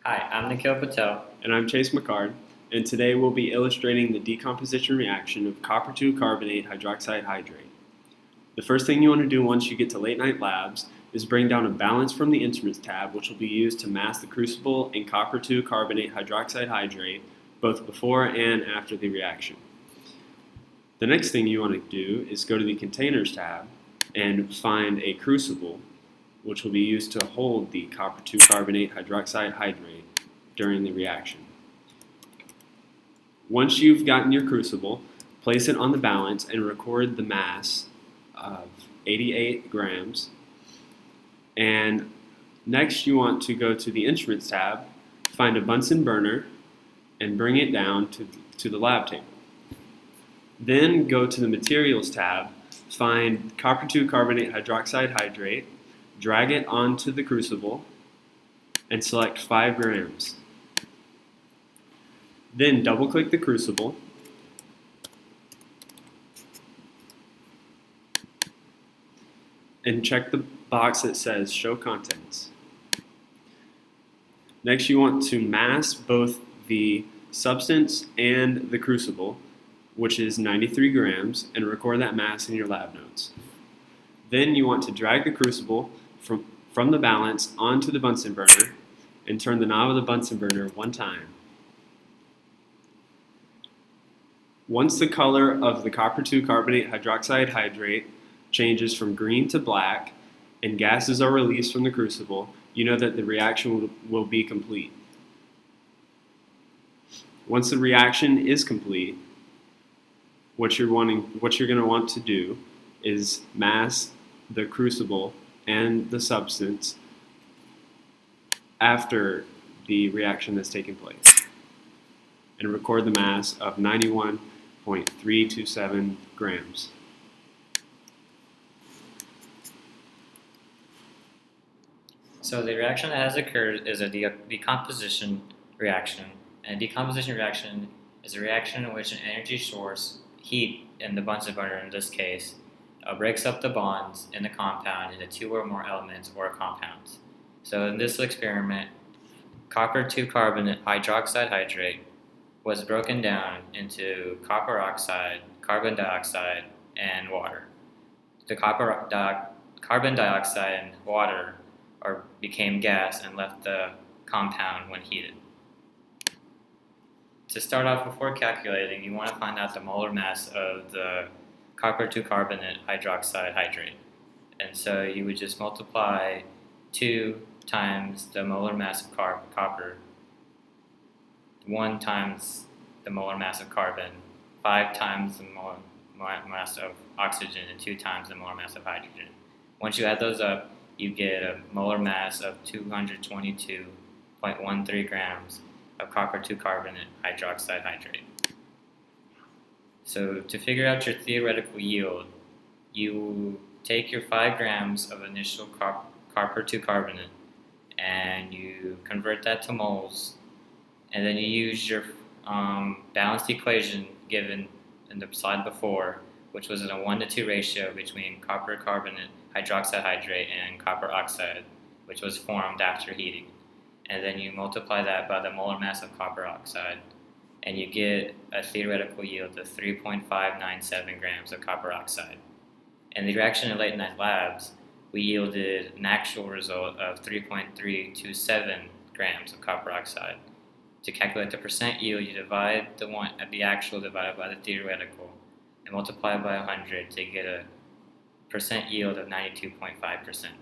Hi, I'm Nikhil Patel. And I'm Chase McCard, and today we'll be illustrating the decomposition reaction of copper-2 carbonate hydroxide hydrate. The first thing you want to do once you get to late night labs is bring down a balance from the instruments tab, which will be used to mask the crucible and copper-2 carbonate hydroxide hydrate both before and after the reaction. The next thing you want to do is go to the containers tab and find a crucible, which will be used to hold the copper-2 carbonate hydroxide hydrate during the reaction. Once you've gotten your crucible, place it on the balance and record the mass of 88 grams. And next you want to go to the Instruments tab, find a Bunsen burner, and bring it down to the lab table. Then go to the Materials tab, find copper-2 carbonate hydroxide hydrate, drag it onto the crucible, and select 5 grams. Then double-click the crucible and check the box that says Show Contents. Next, you want to mask both the substance and the crucible, which is 93 grams, and record that mass in your lab notes. Then you want to drag the crucible from the balance onto the Bunsen burner and turn the knob of the Bunsen burner one time. Once the color of the copper-2 carbonate hydroxide hydrate changes from green to black and gases are released from the crucible, you know that the reaction will be complete. Once the reaction is complete, what you're going to want to do is mask the crucible and the substance after the reaction has taken place, and record the mass of 91.327 grams. So the reaction that has occurred is a decomposition reaction. And a decomposition reaction is a reaction in which an energy source, heat in the Bunsen burner in this case, breaks up the bonds in the compound into 2 or more elements or compounds. So in this experiment, copper-2 carbonate hydroxide hydrate was broken down into copper oxide, carbon dioxide, and water. The carbon dioxide and water became gas and left the compound when heated. To start off, before calculating, you want to find out the molar mass of the copper-2 carbonate hydroxide hydrate. And so you would just multiply 2 times the molar mass of copper, 1 times the molar mass of carbon, 5 times the molar mass of oxygen, and 2 times the molar mass of hydrogen. Once you add those up, you get a molar mass of 222.13 grams of copper-2 carbonate hydroxide hydrate. So to figure out your theoretical yield, you take your 5 grams of initial copper-2 carbonate and you convert that to moles, and then you use your balanced equation given in the slide before, which was in a 1-to-2 ratio between copper carbonate hydroxide hydrate and copper oxide, which was formed after heating. And then you multiply that by the molar mass of copper oxide, and you get a theoretical yield of 3.597 grams of copper oxide. In the reaction in late night labs, we yielded an actual result of 3.327 grams of copper oxide. To calculate the percent yield, you divide the actual divided by the theoretical and multiply by 100 to get a percent yield of 92.5%.